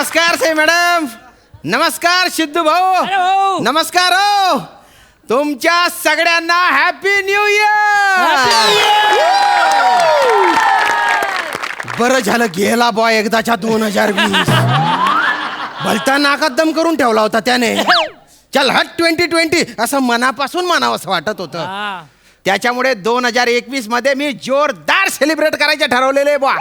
नमस्कार साई मॅडम. नमस्कार सिद्धू भाऊ. नमस्कार हो. तुमच्या सगळ्यांना हॅपी न्यू इयर. बरं झालं गेला बॉय एकदाच्या 2020. भलता नाकात दम करून ठेवला होता त्याने. चल हट 2020 असं मनापासून म्हणावं असं वाटत होतं. त्याच्यामुळे 2021 मध्ये मी जोरदार सेलिब्रेट करायचे ठरवलेले बॉ.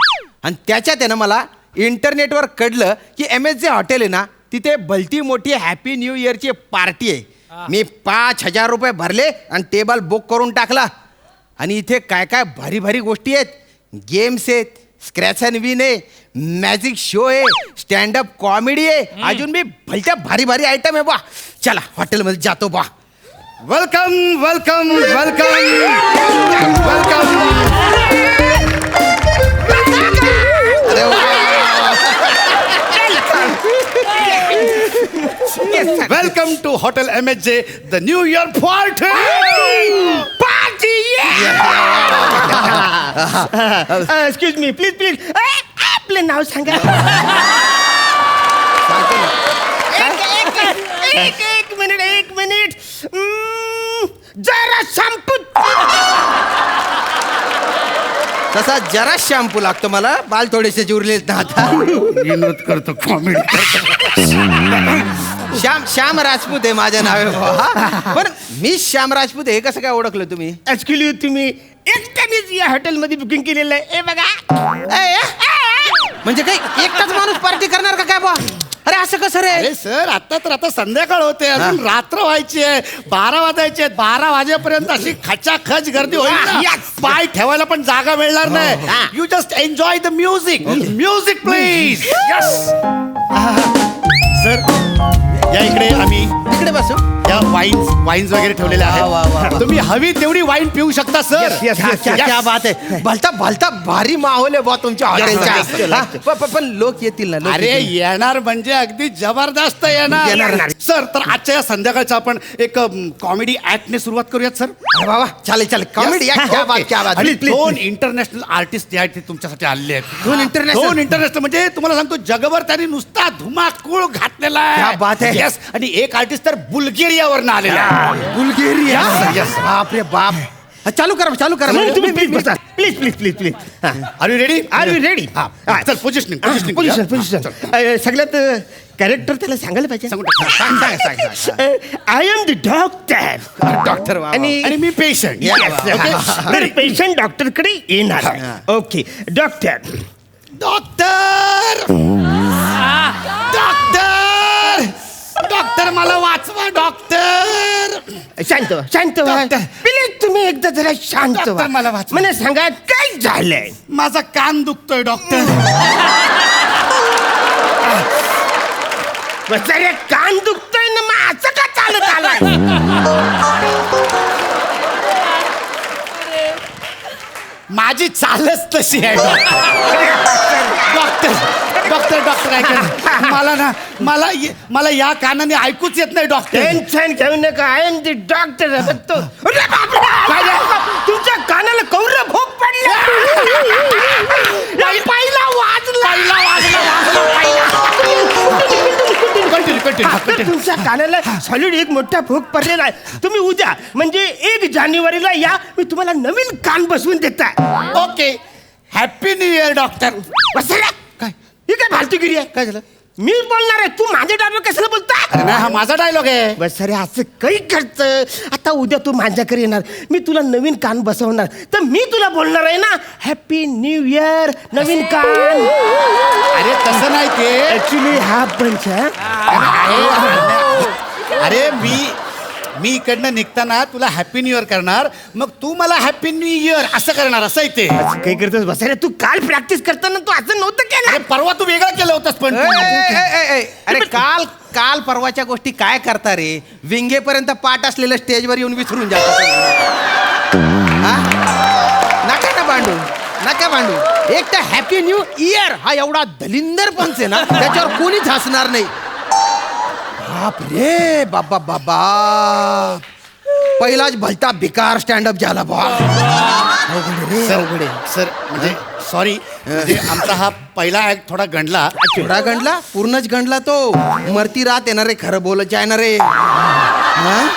आणि त्याच्यात आहे ना मला इंटरनेटवर कळलं की MSJ हॉटेल आहे ना तिथे भलती मोठी हॅपी न्यू इयरची पार्टी आहे. मी 5,000 रुपये भरले आणि टेबल बुक करून टाकला. आणि इथे काय काय भारी भारी गोष्टी आहेत. गेम्स आहेत, स्क्रॅच अँड विन आहे, मॅजिक शो आहे, स्टँडअप कॉमेडी आहे, अजून मी भलत्या भारी भारी आयटम आहे बा. चला हॉटेलमध्ये जातो बा. Welcome welcome welcome welcome. Welcome to Hotel MSJ, the New Year party! Party! Excuse me please please आपलं नाव सांगा. एक मिनिट जरा शॅम्पू. तसा जरा शॅम्पू लागतो मला. बाल थोडेसे उरलेत ना आता. विनोद करतो कॉमेडी. श्याम राजपूत आहे माझ्या नावे. पण मी श्याम राजपूत हे कसं काय ओळखलं तुम्ही? ऍक्च्युली तुम्ही एकट्यानेच या हॉटेलमध्ये बुकिंग केलेलं आहे. ए बघा. म्हणजे काही एकटाच माणूस पार्टी करणार का काय बा? अरे असं कसं रे? अरे सर आता संध्याकाळ होते, अजून रात्र व्हायची आहे, 12 वाजायचे आहेत. 12 वाजेपर्यंत अशी खचाखच गर्दी होईल ना, पाय ठेवायला पण जागा मिळणार नाही. You just enjoy the music. Music please. Yes sir, या इकडे आम्ही इकडे बसू. या वाईन्स वगैरे ठेवलेले आहेत. तुम्ही हवी तेवढी वाईन पिऊ शकता सर. क्या बात आहे. भलता भारी माहोल आहे बा तुमच्या हॉटेलचा. पण लोक येतील ना? अरे येणार म्हणजे अगदी जबरदस्त येणार सर. तर आजच्या या संध्याकाळचा आपण एक कॉमेडी ऍक्टने सुरुवात करूयात सर. बाबा चालेल कॉमेडी. आणि 2 इंटरनॅशनल आर्टिस्ट जे आहेत ते तुमच्यासाठी आलेले आहेत. 2 इंटरनॅशनल म्हणजे तुम्हाला सांगतो जगभर त्यांनी नुसता धुमाकूळ घातलेला क्या बात आहे. यस. आणि एक आर्टिस्ट तर बुल्गेरियावरनं आलेला आहे. बुल्गेरिया. Yes. बाप रे बाप. चालू करा तुम्ही प्लीज बसा. Please are you ready? Are you ready? चल पोझिशनिंग. सगळ्यात कॅरेक्टर त्याला सांगायला पाहिजे. सांग. I am the doctor. Doctor आणि मी पेशंट. तर पेशंट डॉक्टरकडे येणार. Okay doctor. डॉक्टर मला वाचवा डॉक्टर. शांत व्हा. प्लीज तुम्ही एकदा जरा शांत व्हा. मला वाचवा. मला सांगा काय झालंय? माझा कान दुखतोय डॉक्टर. जरा कान दुखतोय ना, मग असं का चालत आलाय? माझी चालच तशी आहे डॉक्टर ऐका. मला या कानाने ऐकूच येत नाही डॉक्टर. टेन्शन घेऊ नका. I am the doctor. तुमच्या कानाला कौर भोग पडला. पहिला तुमच्या कानाला सॉलिड एक मोठा भोग पडलेला आहे. तुम्ही उद्या म्हणजे 1 जानेवारीला या. मी तुम्हाला नवीन कान बसवून देताय. Okay. Happy new year doctor. काय ही काय फालतूगिरी आहे? काय झालं? मी बोलणार आहे, तू माझे डायलॉग कशाला बोलता? अरे नाही, हा माझा डायलॉग आहे. बस अरे असं काही करतं. आता उद्या तू माझ्याकडे येणार, मी तुला नवीन कान बसवणार, तर मी तुला बोलणार आहे ना हॅपी न्यू इयर नवीन कान. अरे तसं नाही ते. ऍक्च्युली हा पंच. अरे मी इकडनं निघताना तुला हॅपी न्यू इयर करणार, मग तू मला हॅपी न्यू इयर असं करणार. असं ते काही करतोस? बस अरे तू काल प्रॅक्टिस करताना तू असं नव्हतं केलं. अरे परवा तू वेगळं केलं होतंस. पण अरे काल परवाच्या गोष्टी काय करता रे? विंगेपर्यंत पाठ असलेलं स्टेजवर येऊन विसरून जातात. नका भांडू. एक तर हॅपी न्यू इयर हा एवढा दलिंदर पंच आहे ना, त्याच्यावर कोणीच हसणार नाही. बाप रे बाबा. पहिलाच भलता बेकार स्टँडअप झाला बा. सर सर म्हणजे सॉरी म्हणजे आमचा हा पहिला ऍक्ट थोडा गंडला. थोडा गंडला पूर्णच गंडला तो. मरती रात येणार रे, खरं बोलत आहे ना रे. हा?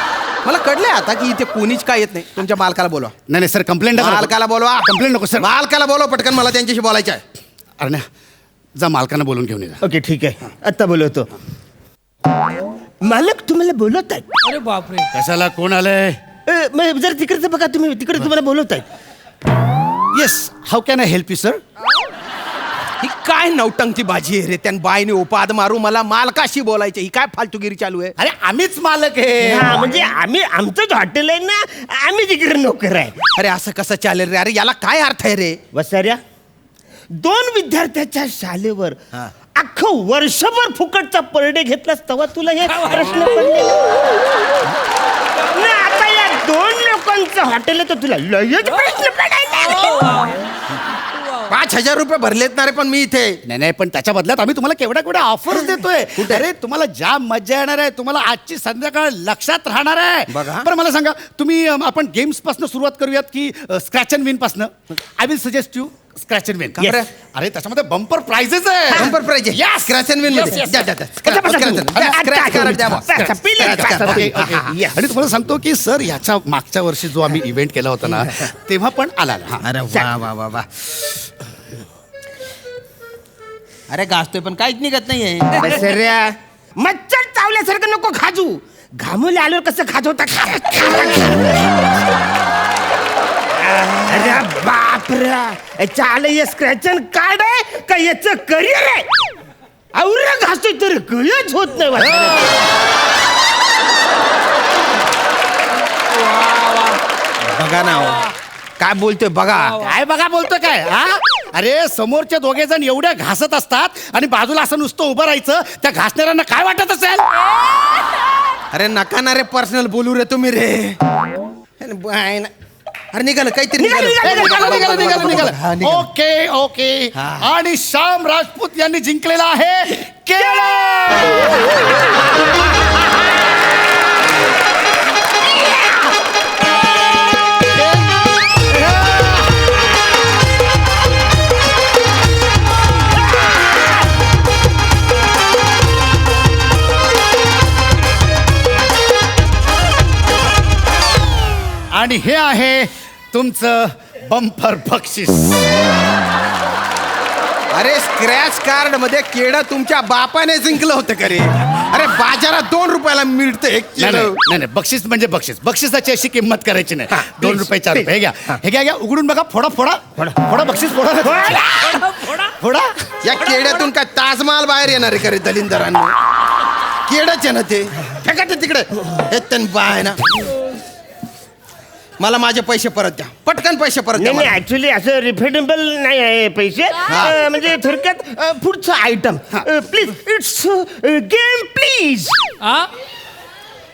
मला कळलंय आता की इथे कोणीच काय येत नाही. तुमच्या मालकाला बोलवा. नाही सर कंप्लेंट मालकाला बोलवा. कंप्लेंट नको सर. मालकाला बोलवा पटकन, मला त्यांच्याशी बोलायचं आहे. अरे ना जा मालकांना बोलून घेऊन ये. ओके ठीक आहे, आता बोलवतो. मालक तुम्हाला बोलवत आहेत. अरे बापरे. कशाला कोण आलंय? जर तिकडचं बघा, तुम्ही तिकडे तुम्हाला बोलवत आहेत. Yes, how can I help you sir? ही काय नवटंगची बाजी आहे रे. त्यान बाईने उपाद मारू मला मालकाशी बोलायचं. ही काय फालतूगिरी चालू आहे? अरे आम्हीच मालक आहे. हा म्हणजे आमचं जे हॉटेल आहे ना, आम्ही तिकडे नोकर आहे. अरे असं कसं चालेल रे? अरे याला काय अर्थ आहे रे? वसाऱ्या 2 विद्यार्थ्याच्या शाळेवर अख्खं वर्षभर फुकटचा पर डे घेतलास तेव्हा तुला हे प्रश्न पडले ना. आता या 2 लोकांचं हॉटेल आहे तर तुला लयच प्रश्न पडायला. 5,000 रुपये भरलेत ना रे पण मी इथे. नाही पण त्याच्या बदल्यात आम्ही तुम्हाला केवढ्या ऑफर्स देतोय. अरे तुम्हाला ज्या मजा येणार आहे, तुम्हाला आजची संध्याकाळ लक्षात राहणार आहे. बघा. बरं मला सांगा, तुम्ही आपण गेम्स पासून सुरुवात करूयात की स्क्रॅच अँड विन पासून? I will suggest you scratch and win. Yes. अरे त्याच्यामध्ये बंपर प्राइजेस आहे. बंपर प्राइज आहे. Yes. Scratch and win Yes, मध्ये. yes. द्या, द्या, द्या. Scratch, बसा, scratch, बसा. द्या, scratch करा, द्या बा. बसा, पिले, Scratch करा. ओके, हा, ओके. yes. आणि तुम्हाला सांगतो की सर ह्याच्या मागच्या वर्षी जो आम्ही इव्हेंट केला होता ना तेव्हा पण आला. अरे वा वा वा वा. अरे गाजतोय पण काहीच निघत नाहीये. वसाऱ्या मच्छर चावल्यासारखं नको खाजू. घामोले आल्यावर कसं खाजवता? अरे बापरे, चाल हे स्क्रॅच अँड कार्ड आहे का याचं करिअर आहे? आवरा घासतोय तर कळच होत नाही. बघा ना हो. काय बोलतोय बघा. काय बघा बोलतो काय? हा अरे समोरचे दोघे जण एवढ्या घासत असतात आणि बाजूला असं नुसतं उभं राहायचं. त्या घासणाऱ्यांना काय वाटत असेल? अरे नका ना रे पर्सनल बोलू रे तुम्ही रे. अरे बाय ना. अरे निघालं काहीतरी निघालं, हा, निघालं. Okay okay. हा. आणि श्याम राजपूत यांनी जिंकलेला आहे केळं. आणि हे आहे तुमचं बंपर बक्षीस. अरे स्क्रॅच कार्ड मध्ये केळं तुमच्या बापाने जिंकलं होतं का रे? अरे बाजारात 2 रुपयाला मिळतं एक नाही केळं. नाही, बक्षीस म्हणजे बक्षीस. बक्षिसाची अशी किंमत करायची नाही. 2 रुपये 4 रुपये. हे घ्या हे घ्या उघडून बघा. फोडा फोडा फोडा बक्षीस फोडा फोडा. या केड्यातून काय ताजमहाल बाहेर येणार आहे का रे दलिंदरांना? केडच आहे ना ते. फेका ते तिकडे. हे तन बाय ना. मला माझे पैसे परत द्या. पटकन पैसे परत द्या नाही मला. ऍक्च्युली असं रिफंडेबल नाही आहे पैसे. म्हणजे थोडक्यात पुढचं item please. It's game please.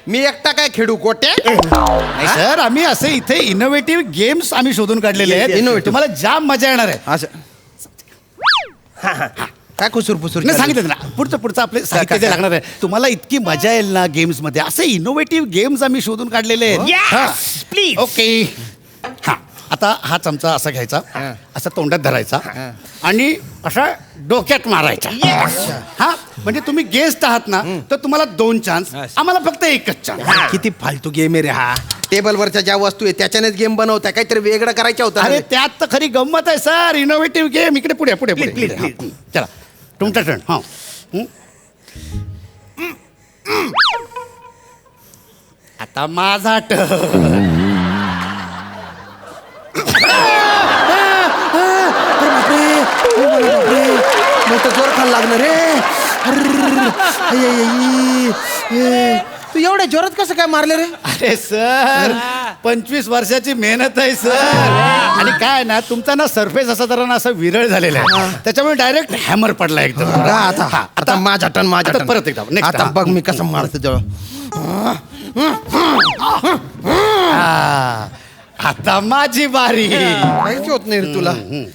मी एकटा काय खेळू गोट्या? नाही सर, आम्ही असे इथे इनोव्हेटिव्ह गेम्स आम्ही शोधून काढलेले Yes, आहेत. innovative. तुम्हाला जाम मजा येणार आहे. असं काय खुसूर पुसूर नाही सांगितलं ना, पुढचं आपले साहित्य जे लागणार आहे. तुम्हाला इतकी मजा येईल ना गेम्स मध्ये. असे इनोव्हेटिव्ह गेम्स आम्ही शोधून काढलेले आहेत. Yes, please. ओके. हा आता हा चमचा असा घ्यायचा, असा तोंडात धरायचा आणि असा डोक्यात मारायचा. हा म्हणजे तुम्ही गेस्ट आहात ना, तर तुम्हाला 2 चान्स, आम्हाला फक्त 1च चान्स. किती फालतू गेम आहे रे हा. टेबलवरच्या ज्या वस्तू आहे त्याच्यानेच गेम बनवताय. काहीतरी वेगळं करायचं होतं. अरे त्यात तर खरी गंमत आहे सर. Innovative game. इकडे पुढे पुढे पुढे. Please, please, हा, चला तुमचा टर्न. हा आता माझा टर्न. जोर खायला लागणार रे. तू एवढ्या जोरात कसं काय मारले रे? अरे सर 25 वर्षाची मेहनत आहे सर. आणि काय ना तुमचा ना सरफेस असा जरा ना असं विरळ झालेला आहे. त्याच्यामुळे डायरेक्ट हॅमर पडला एकदम. आता माझा टन माझा आता टन. परत एकदा next. आता बघ मी कसं मारतो जवळ. आता माझी बारी. काहीच होत नाही रे तुला. अरे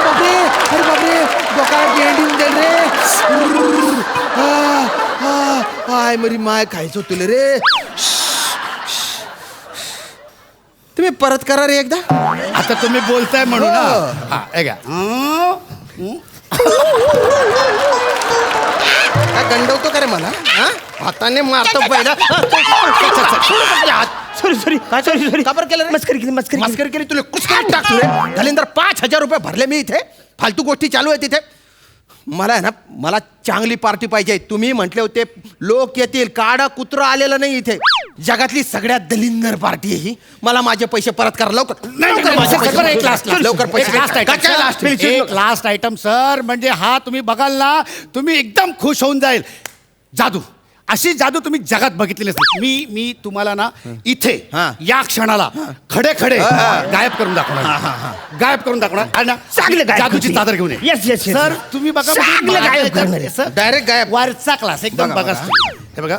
बापरे अरे बापरे डोक्याला गेंडीन दे रे. आय मरी माय खायचं तुला रे. तुम्ही परत करा रे एकदा. आता तुम्ही बोलताय म्हणून हो. ना. हा, हे घ्या. काय गंडवतो का रे मला? हा? हाताने मारतो पहिला. सॉरी सॉरी सॉरी का बरं केलं रे? मस्करी केली मस्करी केली. मस्करी केली तुला कुस्करीत टाकतो रे. दलिंदर 5,000 रुपये भरले मी इथे. फालतू गोष्टी चालू आहे तिथे. मला आहे ना, मला चांगली पार्टी पाहिजे. तुम्ही म्हटले होते लोक येतील, काडा कुत्रा आलेलं नाही इथे. जगातली सगळ्यात दलिंदर पार्टी आहे ही. मला माझे पैसे परत करा लवकर. लवकर माझे पैसे सर, एक परत. लास्ट लवकर पैसे. काय last? एक लास्ट आयटम सर. म्हणजे हा तुम्ही बघाल ना, तुम्ही एकदम खुश होऊन जाईल. जादू, अशी जादू तुम्ही जगात बघितलेली नाही. मी तुम्हाला ना इथे हा. या क्षणाला खडे खडे गायब करून दाखवणार. गायब करून दाखवणार आणि ना चांगलं गायब जादूची करतील. चादर घेऊन ये. Yes, yes, yes. सर तुम्ही बघा म्हणजे चांगलं गायब करणार आहे. सर, डायरेक्ट गायब. वरचा क्लास एकदम बघा, बघा बघा. हे बघा.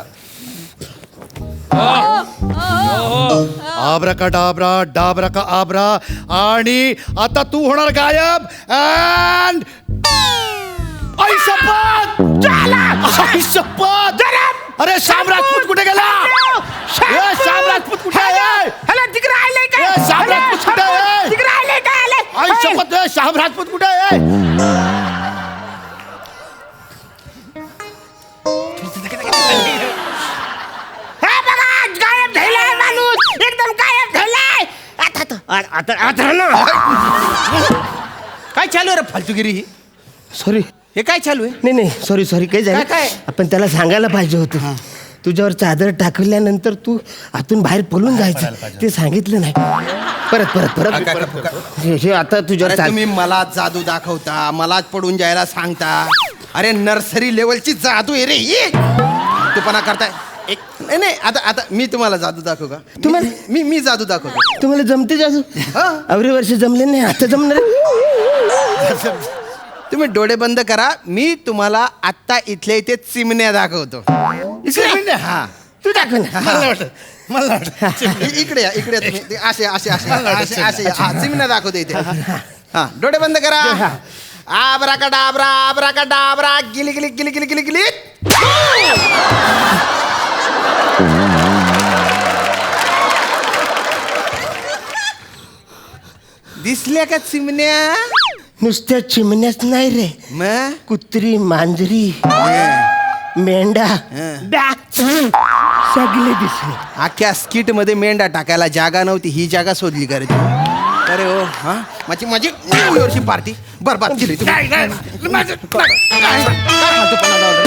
आब्राकाडाब्रा डाब्राका आब्रा. आणि आता तू होणार गायब. अँड आई शपथ. आई शपथ. अरे श्याम राजपूत कुठे गेला? ए, श्याम राजपूत कुठे आहे? तिकडे आले काय? ए, श्याम राजपूत कुठे आहे? तिकडे आले काय आले? आई शपथ. ए, श्याम राजपूत कुठे आहे? हे बघा, गायब झालाय माणूस. एकदम गायब झालाय. आता ना. काय चालू आहे रे फालतूगिरी ही? सॉरी. हे काय चालू आहे? नाही नाही सॉरी सॉरी काही झालं काय? आपण त्याला सांगायला पाहिजे होतं. तुझ्यावर चादर टाकल्यानंतर तू आतून बाहेर पळून जायचं ते सांगितलं नाही. परत परत परत हे आता तुझ्यावर अरे चादर. तुम्ही मला जादू दाखवता, मलाच पडून जायला सांगता. अरे नर्सरी लेवलची जादू आहे रे ही. तूपणा करताय. नाही नाही, आता मी तुम्हाला जादू दाखवू का? मी जादू दाखवतो. तुम्हाला जमते जादू? हा. अवरे वर्ष जमले नाही, आता जमणार आहे. तुम्ही डोळे बंद करा. मी तुम्हाला आत्ता इथल्या इथे चिमण्या दाखवतो. इकडे? हा, तू दाखव ना. मला वाटतं इकडे या, इकडे या तुम्ही. ते असे असे असे असे असे हा, चिमण्या दाखवतो इथे. हा, डोळे बंद करा. आबरा का डाबरा गिली गिली गिली गिली गिली गिली. दिसल्या का चिमण्या? नुसत्या चिमण्याच नाही रे, मग कुत्री, मांजरी, मेंढा, सगळे दिसले. अख्ख्या स्किट मध्ये मेंढा टाकायला जागा नव्हती. ही जागा शोधली का रे तू? अरे हो, हा, माझी माझी न्यू इयरची पार्टी बरबाद केली तुम्ही. काय फालतूपणा लावला?